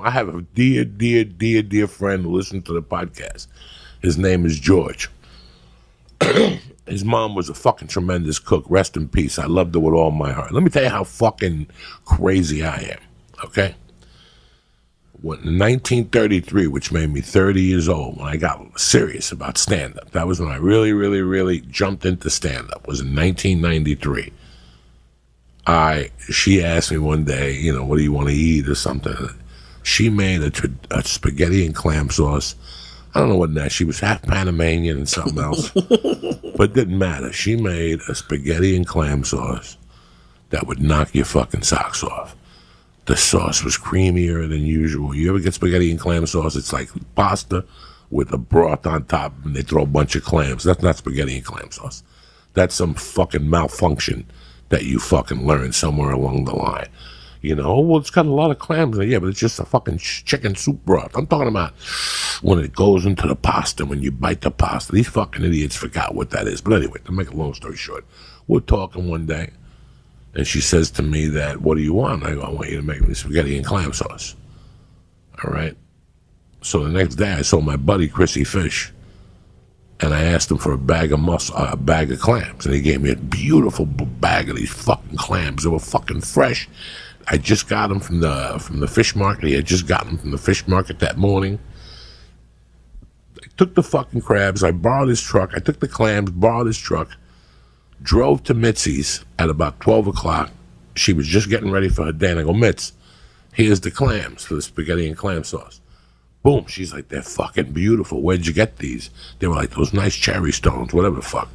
I have a dear friend who listens to the podcast. His name is George. His mom was a fucking tremendous cook. Rest in peace. I loved her with all my heart. Let me tell you how fucking crazy I am, okay? When, in 1933, which made me 30 years old, when I got serious about stand-up, that was when I really jumped into stand-up, was in 1993. She asked me one day, you know, what do you want to eat or something? She made a spaghetti and clam sauce. I don't know what that. She was half Panamanian and something else, but it didn't matter. She made a spaghetti and clam sauce that would knock your fucking socks off. The sauce was creamier than usual. You ever get spaghetti and clam sauce? It's like pasta with a broth on top, and they throw a bunch of clams. That's not spaghetti and clam sauce. That's some fucking malfunction that you fucking learned somewhere along the line. You know, well, it's got a lot of clams in it. Yeah, but it's just a fucking chicken soup broth. I'm talking about when it goes into the pasta, when you bite the pasta. These fucking idiots forgot what that is. But anyway, to make a long story short, we're talking one day, and she says to me that, what do you want? I go, I want you to make me spaghetti and clam sauce. All right? So the next day, I saw my buddy, Chrissy Fish, and I asked him for a bag of clams, and he gave me a beautiful bag of these fucking clams. They were fucking fresh. I just got them from the fish market. He had just gotten them from the fish market that morning. I took the fucking crabs. I borrowed his truck. I took the clams, borrowed his truck, drove to Mitzi's at about 12 o'clock. She was just getting ready for her day, and I go, Mitz, here's the clams for the spaghetti and clam sauce. Boom. She's like, they're fucking beautiful. Where'd you get these? They were like those nice cherry stones, whatever the fuck.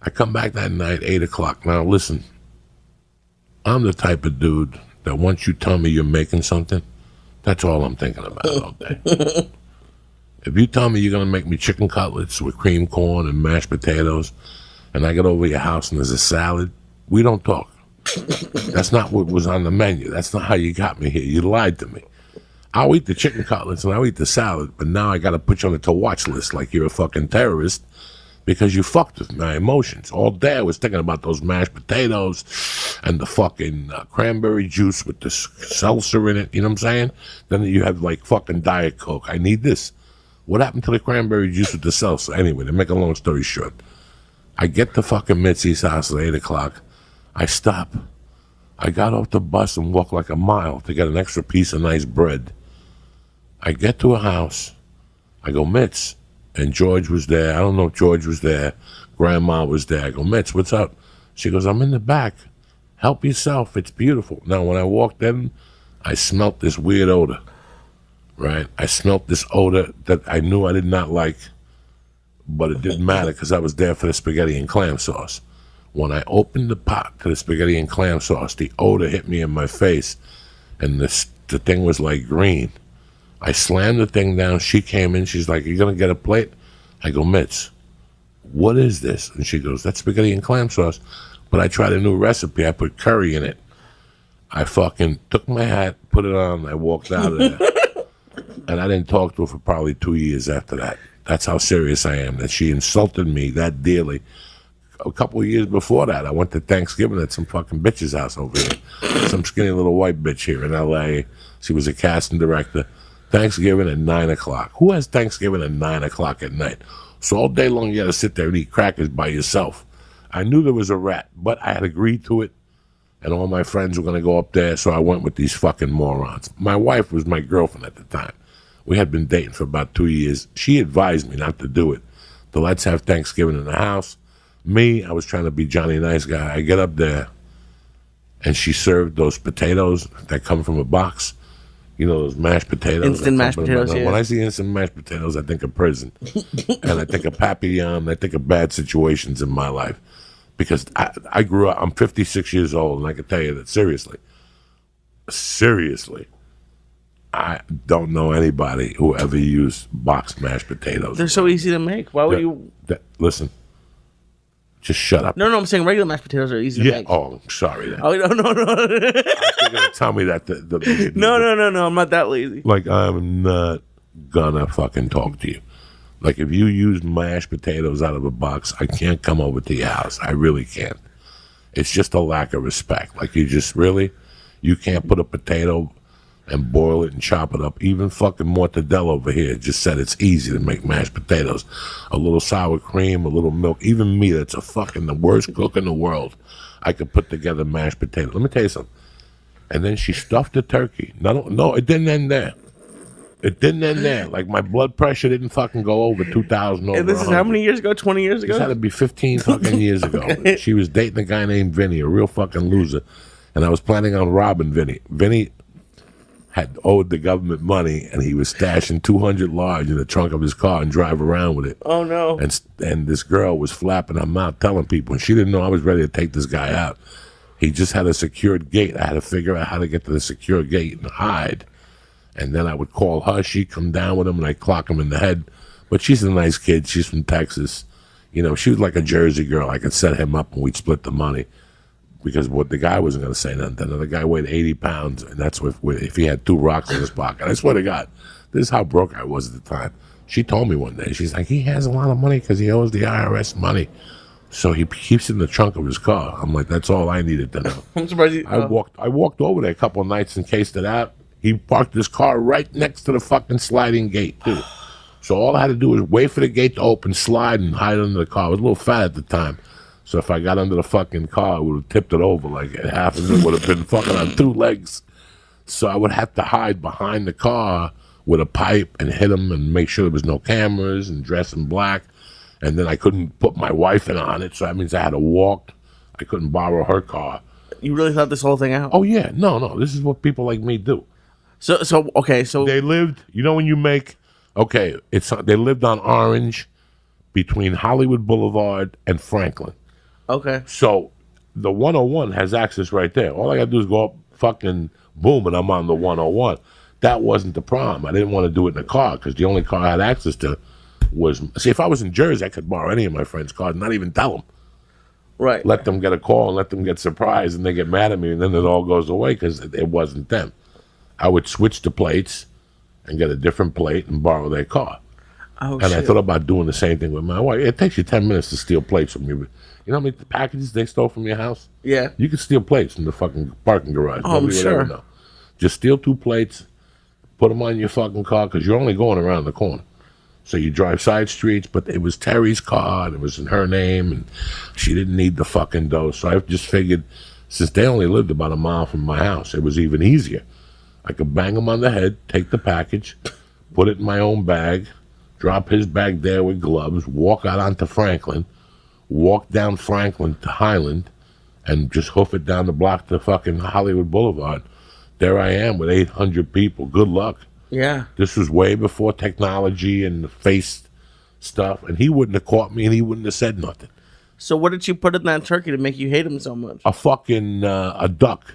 I come back that night, 8 o'clock. Now, listen. I'm the type of dude that once you tell me you're making something, that's all I'm thinking about all day. If you tell me you're going to make me chicken cutlets with cream corn and mashed potatoes, and I get over your house and there's a salad, we don't talk. That's not what was on the menu. That's not how you got me here. You lied to me. I'll eat the chicken cutlets and I'll eat the salad, but now I got to put you on the to-watch list like you're a fucking terrorist, because you fucked with my emotions. All day I was thinking about those mashed potatoes and the fucking cranberry juice with the seltzer in it, you know what I'm saying? Then you have like fucking Diet Coke. I need this. What happened to the cranberry juice with the seltzer? Anyway, to make a long story short, I get to fucking Mitzi's house at 8 o'clock. I stop. I got off the bus and walked like a mile to get an extra piece of nice bread. I get to a house. I go, Mitz. And George was there. I don't know if George was there. Grandma was there. I go, Mitz, what's up? She goes, I'm in the back. Help yourself. It's beautiful. Now, when I walked in, I smelt this weird odor, right? I smelt this odor that I knew I did not like, but it didn't matter because I was there for the spaghetti and clam sauce. When I opened the pot to the spaghetti and clam sauce, the odor hit me in my face, and the thing was like green. I slammed the thing down. She came in. She's like, you going to get a plate? I go, Mitz, what is this? And she goes, that's spaghetti and clam sauce. But I tried a new recipe. I put curry in it. I fucking took my hat, put it on, and I walked out of there. And I didn't talk to her for probably 2 years after that. That's how serious I am, that she insulted me that dearly. A couple of years before that, I went to Thanksgiving at some fucking bitch's house over here. Some skinny little white bitch here in L.A. She was a casting director. Thanksgiving at 9 o'clock. Who has Thanksgiving at 9 o'clock at night? So all day long you got to sit there and eat crackers by yourself. I knew there was a rat, but I had agreed to it, and all my friends were going to go up there, so I went with these fucking morons. My wife was my girlfriend at the time. We had been dating for about 2 years. She advised me not to do it. So let's have Thanksgiving in the house. Me, I was trying to be Johnny Nice Guy. I get up there, and she served those potatoes that come from a box. You know, those mashed potatoes. Instant mashed potatoes, yeah. When I see instant mashed potatoes, I think of prison. And I think of Papillon. I think of bad situations in my life. Because I grew up, I'm 56 years old, and I can tell you that seriously, I don't know anybody who ever used boxed mashed potatoes. They're so easy to make. Why would you? Listen. Just shut up. No, I'm saying regular mashed potatoes are easy to make. Oh, sorry. Then. Oh, no. I think you're going to tell me that. No, I'm not that lazy. Like, I'm not going to fucking talk to you. Like, if you use mashed potatoes out of a box, I can't come over to your house. I really can't. It's just a lack of respect. Like, you can't put a potato and boil it and chop it up. Even fucking Mortadella over here just said it's easy to make mashed potatoes. A little sour cream, a little milk. Even me, that's the worst cook in the world, I could put together mashed potatoes. Let me tell you something. And then she stuffed the turkey. No, it didn't end there. It didn't end there. Like, my blood pressure didn't fucking go over 2,000 over. And this is how many years ago? 20 years ago? This had to be 15 fucking years ago. Okay. She was dating a guy named Vinny, a real fucking loser. And I was planning on robbing Vinny. Vinny had owed the government money, and he was stashing 200 large in the trunk of his car and drive around with it. Oh, no. And this girl was flapping her mouth telling people, and she didn't know I was ready to take this guy out. He just had a secured gate. I had to figure out how to get to the secure gate and hide. And then I would call her. She'd come down with him, and I'd clock him in the head. But she's a nice kid. She's from Texas. You know, she was like a Jersey girl. I could set him up, and we'd split the money. Because what the guy wasn't going to say nothing. Another guy weighed 80 pounds, and that's if he had 2 rocks in his pocket. I swear to God, this is how broke I was at the time. She told me one day, she's like, he has a lot of money because he owes the IRS money. So he keeps it in the trunk of his car. I'm like, that's all I needed to know. I'm surprised I walked over there a couple of nights and cased it out. He parked his car right next to the fucking sliding gate, too. So all I had to do was wait for the gate to open, slide, and hide under the car. I was a little fat at the time. So if I got under the fucking car, I would have tipped it over like it happened. It would have been fucking on 2 legs. So I would have to hide behind the car with a pipe and hit him and make sure there was no cameras and dress in black. And then I couldn't put my wife in on it, so that means I had to walk. I couldn't borrow her car. You really thought this whole thing out? Oh, yeah. No. This is what people like me do. So They lived, you know when you make, they lived on Orange between Hollywood Boulevard and Franklin. Okay. So the 101 has access right there. All I got to do is go up fucking boom, and I'm on the 101. That wasn't the problem. I didn't want to do it in the car because the only car I had access to was, see, if I was in Jersey, I could borrow any of my friends' cars, not even tell them. Right. Let them get a call and let them get surprised, and they get mad at me, and then it all goes away because it wasn't them. I would switch the plates and get a different plate and borrow their car. Oh, and shit. I thought about doing the same thing with my wife. It takes you 10 minutes to steal plates from you. You know how many packages they stole from your house? Yeah. You can steal plates from the fucking parking garage. Oh, Nobody sure. would ever know. Just steal 2 plates, put them on your fucking car, because you're only going around the corner. So you drive side streets, but it was Terry's car, and it was in her name, and she didn't need the fucking dough. So I just figured, since they only lived about a mile from my house, it was even easier. I could bang him on the head, take the package, put it in my own bag, drop his bag there with gloves, walk out onto Franklin, walk down Franklin to Highland, and just hoof it down the block to fucking Hollywood Boulevard. There I am with 800 people. Good luck. Yeah. This was way before technology and the face stuff, and he wouldn't have caught me, and he wouldn't have said nothing. So what did she put in that turkey to make you hate him so much? A fucking, a duck.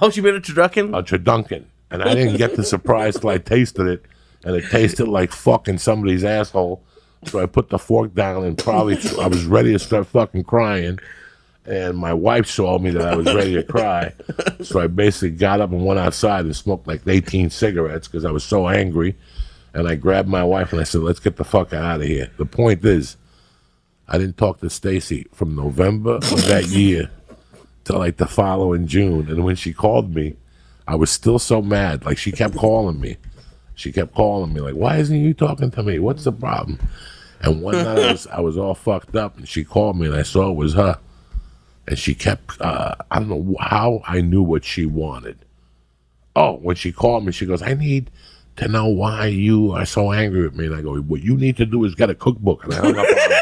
Oh, she made a turducken? A turducken. And I didn't get the surprise till I tasted it, and it tasted like fucking somebody's asshole. So I put the fork down, and probably I was ready to start fucking crying. And my wife saw me that I was ready to cry. So I basically got up and went outside and smoked like 18 cigarettes because I was so angry. And I grabbed my wife and I said, let's get the fuck out of here. The point is, I didn't talk to Stacy from November of that year till like the following June. And when she called me, I was still so mad. Like, she kept calling me. She kept calling me like, why isn't you talking to me? What's the problem? And one night I was all fucked up, and she called me, and I saw it was her. And she kept, I don't know how I knew what she wanted. Oh, when she called me, she goes, I need to know why you are so angry with me. And I go, what you need to do is get a cookbook. And I hung up on her.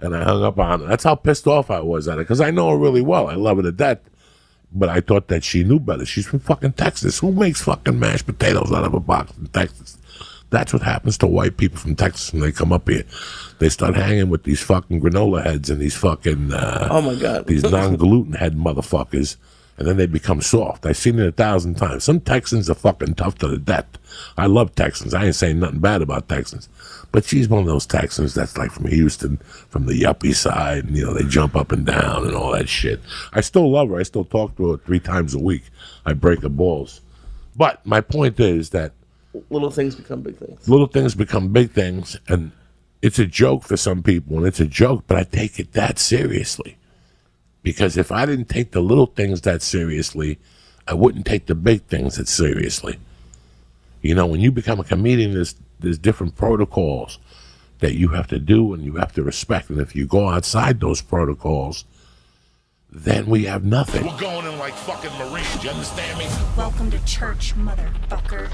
And I hung up on her. That's how pissed off I was at it, because I know her really well. I love her to death. But I thought that she knew better. She's from fucking Texas. Who makes fucking mashed potatoes out of a box in Texas? That's what happens to white people from Texas when they come up here. They start hanging with these fucking granola heads and these fucking, oh my God, these non-gluten head motherfuckers, and then they become soft. I've seen it 1,000 times. Some Texans are fucking tough to the death. I love Texans. I ain't saying nothing bad about Texans. But she's one of those Texans that's like from Houston, from the yuppie side, and, you know, they jump up and down and all that shit. I still love her. I still talk to her 3 times a week. I break her balls. But my point is that little things become big things. Little things become big things, and it's a joke for some people, and it's a joke, but I take it that seriously. Because if I didn't take the little things that seriously, I wouldn't take the big things as seriously. You know, when you become a comedian, there's different protocols that you have to do and you have to respect. And if you go outside those protocols, then we have nothing. We're going in like fucking Marines, you understand me? Welcome to church, motherfucker.